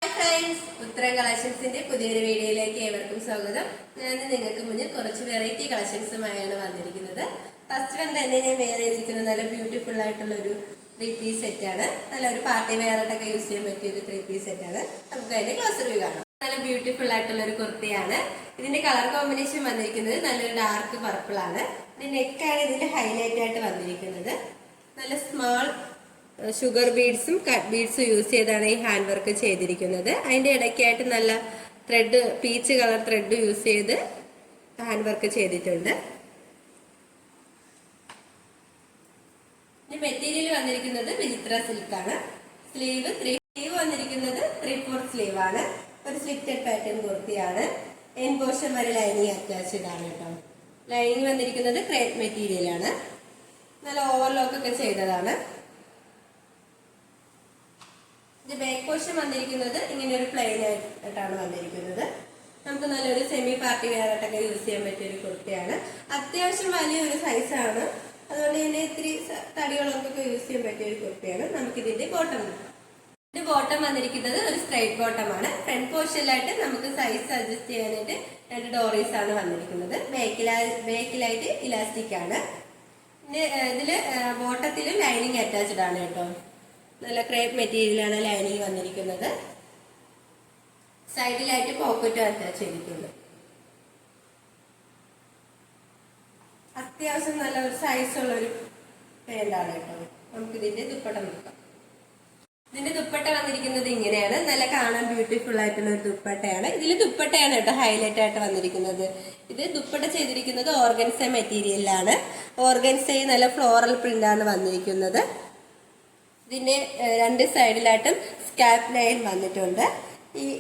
Hi friends, Uttara Collections പുതിയൊരു വീഡിയോയിലേക്ക് ഏവർക്കും സ്വാഗതം. ഞാൻ നിങ്ങൾക്ക് മുന്നിൽ കുറച്ച് വെറൈറ്റി കളക്ഷൻസുമായാണ് വന്നിരിക്കുന്നത്. ഫസ്റ്റ് വൺ തന്നെ ഞാൻ വെയർ ചെയ്തിരിക്കുന്ന നല്ല ബ്യൂട്ടിഫുൾ ആയിട്ടുള്ള ഒരു 3-piece സെറ്റ് ആണ്. നല്ലൊരു പാർട്ടി വെയർ ആയിട്ടൊക്കെ യൂസ് ചെയ്യാൻ പറ്റിയ ഒരു 3-piece സെറ്റ് ആണ്. നമുക്ക് അതിന്റെ ക്ലോസ് റിവ്യൂ കാണാം. നല്ല ബ്യൂട്ടിഫുൾ ആയിട്ടുള്ള ഒരു കുർത്തിയാണ്. ഇതിന്റെ കളർ കോമ്പിനേഷൻ വന്നിരിക്കുന്നത് നല്ലൊരു ഡാർക്ക് പർപ്പിൾ ആണ്. ഇതിന്റെ നെക്കാണ് ഇതിന്റെ ഹൈലൈറ്റ് ആയിട്ട് വന്നിരിക്കുന്നത്. നല്ല സ്മാൾ ഷുഗർ ബീഡ്സും കട്ട് ബീഡ്സും യൂസ് ചെയ്താണ് ഈ ഹാൻഡ് വർക്ക് ചെയ്തിരിക്കുന്നത്. അതിന്റെ ഇടയ്ക്കായിട്ട് നല്ല thread, peach colour thread use ചെയ്ത് ഹാൻഡ് വർക്ക് ചെയ്തിട്ടുണ്ട്. മെറ്റീരിയൽ വന്നിരിക്കുന്നത് വിചിത്ര സിൽക്കാണ്. സ്ലീവ് വന്നിരിക്കുന്നത് 3/4 സ്ലീവ് ആണ്. ഒരു സ്ലിറ്റഡ് പാറ്റേൺ കുർത്തിയാണ്. എൻ പോർഷൻ വരെ ലൈനിങ് അറ്റാച്ച്ഡ് ആണ് കേട്ടോ. ലൈനിങ് വന്നിരിക്കുന്നത് ക്രേപ്പ് മെറ്റീരിയൽ ആണ്. നല്ല ഓവർലോക്ക് ഒക്കെ ചെയ്തതാണ്. ബാക്ക് പോർഷൻ വന്നിരിക്കുന്നത് ഇങ്ങനെ ഒരു പ്ലെയിൻ ആയിട്ടാണ് വന്നിരിക്കുന്നത്. നമുക്ക് നല്ലൊരു സെമി പാർട്ടി വെയർ ആയിട്ടൊക്കെ യൂസ് ചെയ്യാൻ പറ്റിയ ഒരു കുർത്തിയാണ്. അത്യാവശ്യം വലിയൊരു സൈസാണ്. അതുകൊണ്ട് തന്നെ ഇത്തിരി തടികളൊക്കെ യൂസ് ചെയ്യാൻ പറ്റിയ ഒരു കുർത്തിയാണ്. നമുക്ക് ഇതിന്റെ ബോട്ടം വന്നിരിക്കുന്നത് ഒരു സ്ട്രൈറ്റ് ബോട്ടം ആണ്. ഫ്രണ്ട് പോർഷനിലായിട്ട് നമുക്ക് സൈസ് അഡ്ജസ്റ്റ് ചെയ്യാനായിട്ട് 2 ഡോറീസ് ആണ് വന്നിരിക്കുന്നത്. ബാക്കിലായിട്ട് ഇലാസ്റ്റിക് ആണ്. ഇതില് ബോട്ടത്തിലും ലൈനിങ് അറ്റാച്ച്ഡ് ആണ് കേട്ടോ. നല്ല ക്രേപ്പ് മെറ്റീരിയലാണ് ലൈനിങ് വന്നിരിക്കുന്നത്. സൈഡിലായിട്ട് പോക്കറ്റ് അറ്റാച്ച് ചെയ്തിട്ടുണ്ട്. അത്യാവശ്യം നല്ല ഒരു സൈസുള്ള ഒരു പാന്റാണ് കേട്ടോ. നമുക്ക് ഇതിന്റെ ദുപ്പട്ട നോക്കാം. ഇതിന്റെ ദുപ്പട്ട വന്നിരിക്കുന്നത് ഇങ്ങനെയാണ്. നല്ല കാണാൻ ബ്യൂട്ടിഫുൾ ആയിട്ടുള്ള ഒരു ദുപ്പട്ടയാണ്. ഇതിൽ ദുപ്പട്ടയാണ് കേട്ടോ ഹൈലൈറ്റ് ആയിട്ട് വന്നിരിക്കുന്നത്. ഇത് ദുപ്പട്ട ചെയ്തിരിക്കുന്നത് ഓർഗൻസ മെറ്റീരിയലാണ്. ഓർഗൻസയിൽ നല്ല ഫ്ലോറൽ പ്രിന്റ് ആണ് വന്നിരിക്കുന്നത്. ഇതിന്റെ 2 സൈഡിലായിട്ടും സ്കാൽപ്പ് ലൈൻ വന്നിട്ടുണ്ട്.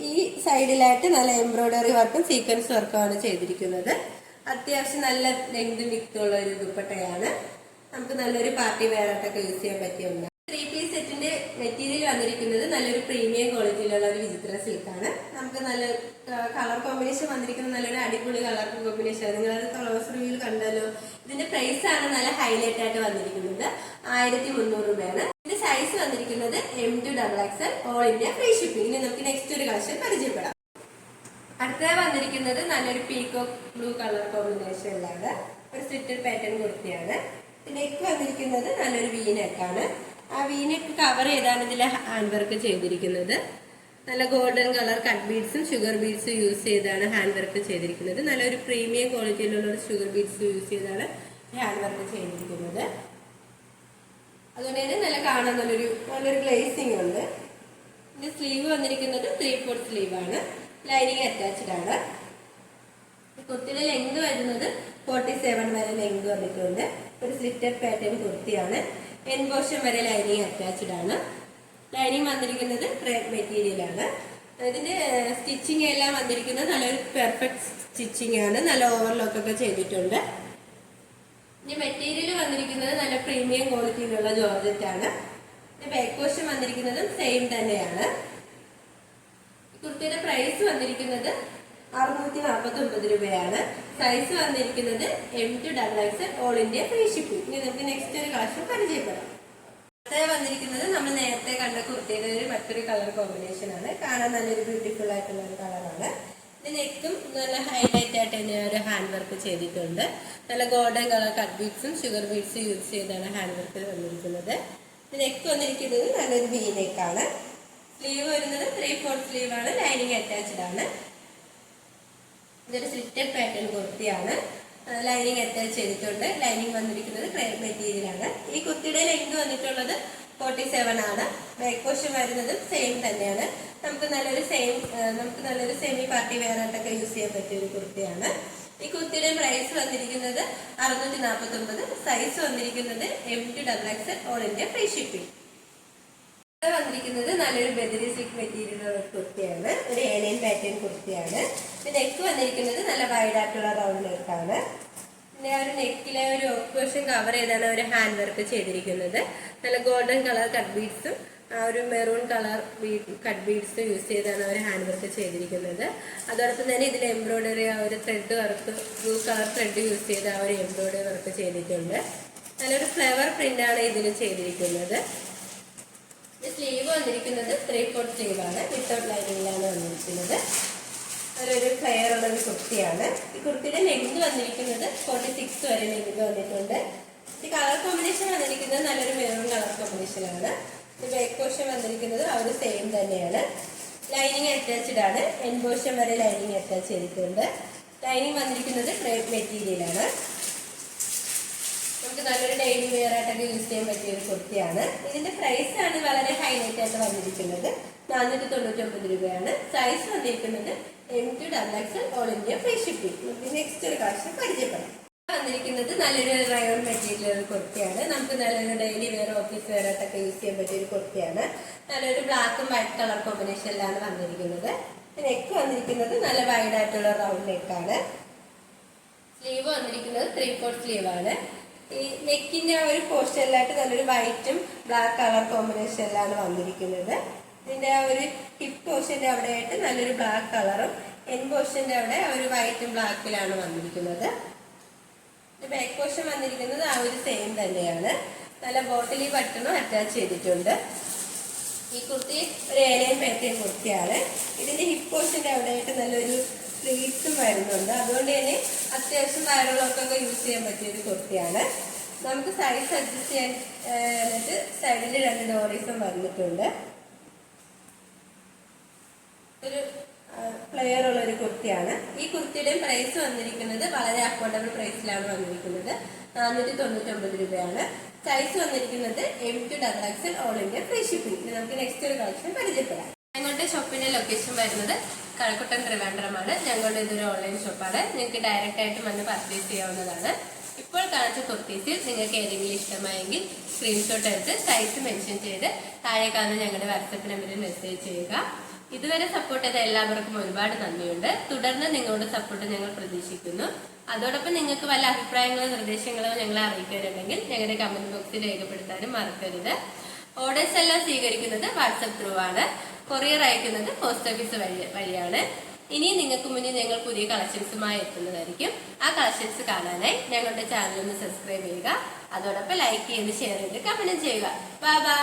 ഈ സൈഡിലായിട്ട് നല്ല എംബ്രോയിഡറി വർക്കും സീക്വൻസ് വർക്കും ആണ് ചെയ്തിരിക്കുന്നത്. അത്യാവശ്യം നല്ല ലെങ്തും വിക്തുള്ള ഒരു ദുപ്പട്ടയാണ്. നമുക്ക് നല്ലൊരു പാർട്ടി വെയർ ആയിട്ടൊക്കെ യൂസ് ചെയ്യാൻ പറ്റിയ ഒന്നാണ്. 3-piece സെറ്റിന്റെ മെറ്റീരിയൽ വന്നിരിക്കുന്നത് നല്ലൊരു പ്രീമിയം ക്വാളിറ്റിയിലുള്ള ഒരു വിചിത്ര സിൽക്കാണ്. നമുക്ക് നല്ല കളർ കോമ്പിനേഷൻ വന്നിരിക്കുന്നത് നല്ലൊരു അടിപൊളി കളർ കോമ്പിനേഷൻ ആണ്. നിങ്ങളത് ക്ലോസ് റിവ്യൂവിൽ കണ്ടല്ലോ. ഇതിന്റെ പ്രൈസ് ആണ് നല്ല ഹൈലൈറ്റ് ആയിട്ട് വന്നിരിക്കുന്നത്. 1300 രൂപയാണ്. ഇതിന്റെ സൈസ് വന്നിരിക്കുന്നത് M2XXL all India free shipping. ഇനി നമുക്ക് നെക്സ്റ്റ് ഒരു കളക്ഷൻ പരിചയപ്പെടാം. അടുത്ത വന്നിരിക്കുന്നത് നല്ലൊരു പീകോക്ക് ബ്ലൂ കളർ കോമ്പിനേഷനിലാണ്. ഒരു സ്ലിറ്റഡ് പാറ്റേൺ കുർത്തിയാണ്. നെക്ക് വന്നിരിക്കുന്നത് നല്ലൊരു വീനെക്കാണ്. ആ വീനെക്ക് കവർ ചെയ്താണ് ഇതിൽ ഹാൻഡ് വർക്ക് ചെയ്തിരിക്കുന്നത്. നല്ല ഗോൾഡൻ കളർ കട്ട് ബീഡ്സും ഷുഗർ ബീഡ്സും യൂസ് ചെയ്താണ് ഹാൻഡ് വർക്ക് ചെയ്തിരിക്കുന്നത്. നല്ലൊരു പ്രീമിയം ക്വാളിറ്റിയിലുള്ള ഷുഗർ ബീഡ്സ് യൂസ് ചെയ്താണ് ഹാൻഡ് വർക്ക് ചെയ്തിരിക്കുന്നത്. അതുകൊണ്ട് തന്നെ നല്ല കാണാൻ നല്ലൊരു ഗ്ലേസിംഗ് ഉണ്ട്. ഇതിന്റെ സ്ലീവ് വന്നിരിക്കുന്നത് 3/4 സ്ലീവ് ആണ്. ലൈനിങ് അറ്റാച്ച്ഡ് ആണ്. കുർത്തിയുടെ ലെങ്ത് വരുന്നത് 47 വരെ ലെങ്ത് വന്നിട്ടുണ്ട്. ഒരു സ്ലിറ്റഡ് പാറ്റേൺ കുർത്തിയാണ്. എൻ പോർഷൻ വരെ ലൈനിങ് അറ്റാച്ച്ഡ് ആണ്. ലൈനിങ് വന്നിരിക്കുന്നത് ക്രേപ്പ് മെറ്റീരിയൽ ആണ്. ഇതിന്റെ സ്റ്റിച്ചിങ് എല്ലാം വന്നിരിക്കുന്നത് നല്ലൊരു പെർഫെക്റ്റ് സ്റ്റിച്ചിങ് ആണ്. നല്ല ഓവർലോക്ക് ഒക്കെ ചെയ്തിട്ടുണ്ട്. ഇനി മെറ്റീരിയൽ വന്നിരിക്കുന്നത് നല്ല പ്രീമിയം ക്വാളിറ്റിയിലുള്ള ജോർജറ്റ് ആണ്. ബാക്ക് പോർഷൻ വന്നിരിക്കുന്നത് സെയിം തന്നെയാണ്. കുർത്തിയുടെ പ്രൈസ് വന്നിരിക്കുന്നത് 649 രൂപയാണ്. സൈസ് വന്നിരിക്കുന്നത് M2XXL all India free shipping. ഇനി നമുക്ക് നെക്സ്റ്റ് ഒരു കളക്ഷൻ പരിചയപ്പെടാം. അടുത്ത വന്നിരിക്കുന്നത് നമ്മൾ നേരത്തെ കണ്ട കുർത്തിയുടെ മറ്റൊരു കളർ കോമ്പിനേഷൻ ആണ്. കാണാൻ നല്ലൊരു ബ്യൂട്ടിഫുൾ ആയിട്ടുള്ള ഒരു കളറാണ്. നെക്കും നല്ല ഹൈലൈറ്റ് ആയിട്ട് തന്നെ ഒരു ഹാൻഡ് വർക്ക് ചെയ്തിട്ടുണ്ട്. നല്ല ഗോൾഡൻ കളർ കട്ട് ബീഡ്സും ഷുഗർ ബീഡ്സും യൂസ് ചെയ്താണ് ഹാൻഡ് വർക്ക് വന്നിരിക്കുന്നത്. നെക്ക് വന്നിരിക്കുന്നത് നല്ലൊരു വി നെക്കാണ്. സ്ലീവ് വരുന്നത് 3/4 സ്ലീവ് ആണ്. ലൈനിങ് അറ്റാച്ച്ഡ് ആണ്. ഇതൊരു സ്ലിറ്റഡ് പാറ്റേൺ കുർത്തിയാണ്. ലൈനിങ് അറ്റാച്ച് ചെയ്തിട്ടുണ്ട്. ലൈനിങ് വന്നിരിക്കുന്നത് ക്രേപ്പ് മെറ്റീരിയൽ ആണ്. ഈ കുർത്തിയുടെ ലെങ്ത് വന്നിട്ടുള്ളത് 47 ആണ്. ബാക്ക് പോർഷൻ വരുന്നത് സെയിം തന്നെയാണ്. നമുക്ക് നല്ലൊരു സെമി പാർട്ടി വെയർ ആയിട്ടൊക്കെ യൂസ് ചെയ്യാൻ പറ്റിയ ഒരു കുർത്തിയാണ്. ഈ കുർത്തിയുടെ പ്രൈസ് വന്നിരിക്കുന്നത് 649. സൈസ് വന്നിരിക്കുന്നത് M2XXL all India free shipping. വന്നിരിക്കുന്നത് നല്ലൊരു ബദരി സിൽക്ക് മെറ്റീരിയലുള്ള കുർത്തിയാണ്. ഒരു ഏലിയൻ പാറ്റേൺ കുർത്തിയാണ്. നെക്ക് വന്നിരിക്കുന്നത് നല്ല വൈഡ് ആയിട്ടുള്ള റൗണ്ട് നെക്കാണ്. പിന്നെ ഒരു നെക്കിലെ ഒരു പോർഷൻ കവർ ചെയ്താണ് ഒരു ഹാൻഡ് വർക്ക് ചെയ്തിരിക്കുന്നത്. നല്ല ഗോൾഡൻ കളർ കട്ട് ബീഡ്സും ഒരു മെറൂൺ കളർ കട്ട് ബീഡ്സും യൂസ് ചെയ്താണ് ഒരു ഹാൻഡ് വർക്ക് ചെയ്തിരിക്കുന്നത്. അതോടൊപ്പം തന്നെ ഇതിൽ എംബ്രോയിഡറി ഒരു thread work blue colour thread use ചെയ്ത് ഒരു എംബ്രോയിഡറി വർക്ക് ചെയ്തിട്ടുണ്ട്. നല്ലൊരു ഫ്ലവർ പ്രിന്റ് ആണ് ഇതിൽ ചെയ്തിരിക്കുന്നത്. സ്ലീവ് വന്നിരിക്കുന്നത് 3/4 സ്ലീവ് ആണ്, വിത്തൗട്ട് ലൈനിങ്ങിലാണ് വന്നിരിക്കുന്നത്. അതൊരു ഫ്ലെയർ ഉള്ള ഒരു കുർത്തിയാണ്. ഈ കുർത്തിയുടെ ലെങ്ത് വന്നിരിക്കുന്നത് 46 വരെ ലെങ്ത് വന്നിട്ടുണ്ട്. ഈ കളർ കോമ്പിനേഷൻ വന്നിരിക്കുന്നത് നല്ലൊരു മെറൂൺ കളർ കോമ്പിനേഷനാണ്. ഈ ബാക്ക് പോർഷൻ വന്നിരിക്കുന്നത് ആ ഒരു സെയിം തന്നെയാണ്. ലൈനിങ് അറ്റാച്ച്ഡ് ആണ്, എൻ പോർഷൻ വരെ ലൈനിങ് അറ്റാച്ച് ചെയ്തിട്ടുണ്ട്. ലൈനിങ് വന്നിരിക്കുന്നത് ക്രേപ്പ് മെറ്റീരിയലാണ്. നമുക്ക് നല്ലൊരു ഡെയിലി വെയർ ആയിട്ടൊക്കെ യൂസ് ചെയ്യാൻ പറ്റിയ ഒരു കുർത്തിയാണ്. ഇതിന്റെ പ്രൈസ് ആണ് വളരെ ഹൈലൈറ്റ് ആയിട്ട് വന്നിരിക്കുന്നത്. 499 രൂപയാണ്. സൈസ് വന്നിരിക്കുന്നത് M2XXL all India free shipping. നമുക്ക് നെക്സ്റ്റ് ഒരു കളക്ഷൻ പരിചയപ്പെടാം. വന്നിരിക്കുന്നത് നല്ലൊരു റയോൺ മെറ്റീരിയൽ കുർത്തിയാണ്. നമുക്ക് നല്ലൊരു ഡെയിലി വെയർ ഓഫീസ് വെയർ ആയിട്ടൊക്കെ യൂസ് ചെയ്യാൻ പറ്റിയ ഒരു കുർത്തിയാണ്. നല്ലൊരു ബ്ലാക്കും വൈറ്റ് കളർ കോമ്പിനേഷനിലാണ് വന്നിരിക്കുന്നത്. നെക്ക് വന്നിരിക്കുന്നത് നല്ല വൈഡ് ആയിട്ടുള്ള റൗണ്ട് നെക്കാണ്. സ്ലീവ് വന്നിരിക്കുന്നത് 3/4 സ്ലീവ് ആണ്. ഈ നെക്കിന്റെ ആ ഒരു പോർഷനിലായിട്ട് നല്ലൊരു വൈറ്റും ബ്ലാക്ക് കളർ കോമ്പിനേഷനിലാണ് വന്നിരിക്കുന്നത്. ഇതിന്റെ ആ ഒരു ഹിപ്പ് പോർഷന്റെ അവിടെയായിട്ട് നല്ലൊരു ബ്ലാക്ക് കളറും എൻ പോർഷന്റെ അവിടെ ആ ഒരു വൈറ്റും ബ്ലാക്കിലാണ് വന്നിരിക്കുന്നത്. ബാക്ക് പോർഷൻ വന്നിരിക്കുന്നത് ആ ഒരു സെയിം തന്നെയാണ്. നല്ല ബോട്ടിലി ബട്ടണും അറ്റാച്ച് ചെയ്തിട്ടുണ്ട്. ഈ കുർത്തി ഒരു ഏലയും പേറ്റയും കുർത്തിയാണ്. ഇതിന്റെ ഹിപ്പ് പോർഷന്റെ അവിടെയായിട്ട് നല്ലൊരു സ്ലീവ്സും വരുന്നുണ്ട്. അതുകൊണ്ട് തന്നെ അത്യാവശ്യം വയറുകളൊക്കെ യൂസ് ചെയ്യാൻ പറ്റിയ ഒരു കുർത്തിയാണ്. നമുക്ക് സൈസ് അഡ്ജസ്റ്റ് ചെയ്യാൻ സൈഡിൽ 2 ഡോറീസും വന്നിട്ടുണ്ട്. ഒരു ഫ്ലെയർ ഉള്ള ഒരു കുർത്തിയാണ്. ഈ കുർത്തിയുടെ പ്രൈസ് വന്നിരിക്കുന്നത് വളരെ അഫോർഡബിൾ പ്രൈസിലാണ് വന്നിരിക്കുന്നത്. 499 രൂപയാണ്. സൈസ് വന്നിരിക്കുന്നത് M2XXL all India free shipping. നമുക്ക് നെക്സ്റ്റ് ഒരു കളക്ഷൻ പരിചയപ്പെടാം. ഞങ്ങളുടെ ഷോപ്പിന്റെ ലൊക്കേഷൻ വരുന്നത് കഴക്കൂട്ടം ട്രിവാൻഡ്രമാണ്. ഞങ്ങളുടെ ഇതൊരു ഓൺലൈൻ ഷോപ്പാണ്. നിങ്ങൾക്ക് ഡയറക്റ്റ് ആയിട്ട് വന്ന് പർച്ചേസ് ചെയ്യാവുന്നതാണ്. ഇപ്പോൾ കാണിച്ച കുർത്തീസിൽ നിങ്ങൾക്ക് ഏതെങ്കിലും ഇഷ്ടമായെങ്കിൽ സ്ക്രീൻഷോട്ട് എടുത്ത് സൈസ് മെൻഷൻ ചെയ്ത് താഴെ കാണുന്ന ഞങ്ങളുടെ വാട്സപ്പ് നമ്പറിൽ മെസ്സേജ് ചെയ്യുക. ഇതുവരെ സപ്പോർട്ട് ചെയ്ത എല്ലാവർക്കും ഒരുപാട് നന്ദിയുണ്ട്. തുടർന്ന് നിങ്ങളുടെ സപ്പോർട്ട് ഞങ്ങൾ പ്രതീക്ഷിക്കുന്നു. അതോടൊപ്പം നിങ്ങൾക്ക് വല്ല അഭിപ്രായങ്ങളോ നിർദ്ദേശങ്ങളോ ഞങ്ങളെ അറിയിക്കാനുണ്ടെങ്കിൽ ഞങ്ങളുടെ കമന്റ് ബോക്സിൽ രേഖപ്പെടുത്താനും മറക്കരുത്. ഓർഡേഴ്സ് എല്ലാം സ്വീകരിക്കുന്നത് വാട്സപ്പ് ത്രൂ ആണ്. കൊറിയർ അയക്കുന്നത് പോസ്റ്റ് ഓഫീസ് വഴിയാണ്. ഇനി നിങ്ങൾക്ക് മുന്നിൽ ഞങ്ങൾ പുതിയ കളക്ഷൻസുമായി എത്തുന്നതായിരിക്കും. ആ കളക്ഷൻസ് കാണാനായി ഞങ്ങളുടെ ചാനൽ ഒന്ന് സബ്സ്ക്രൈബ് ചെയ്യുക. അതോടൊപ്പം ലൈക്ക് ചെയ്ത് ഷെയർ ചെയ്ത് കമന്റ് ചെയ്യുക. Bye bye.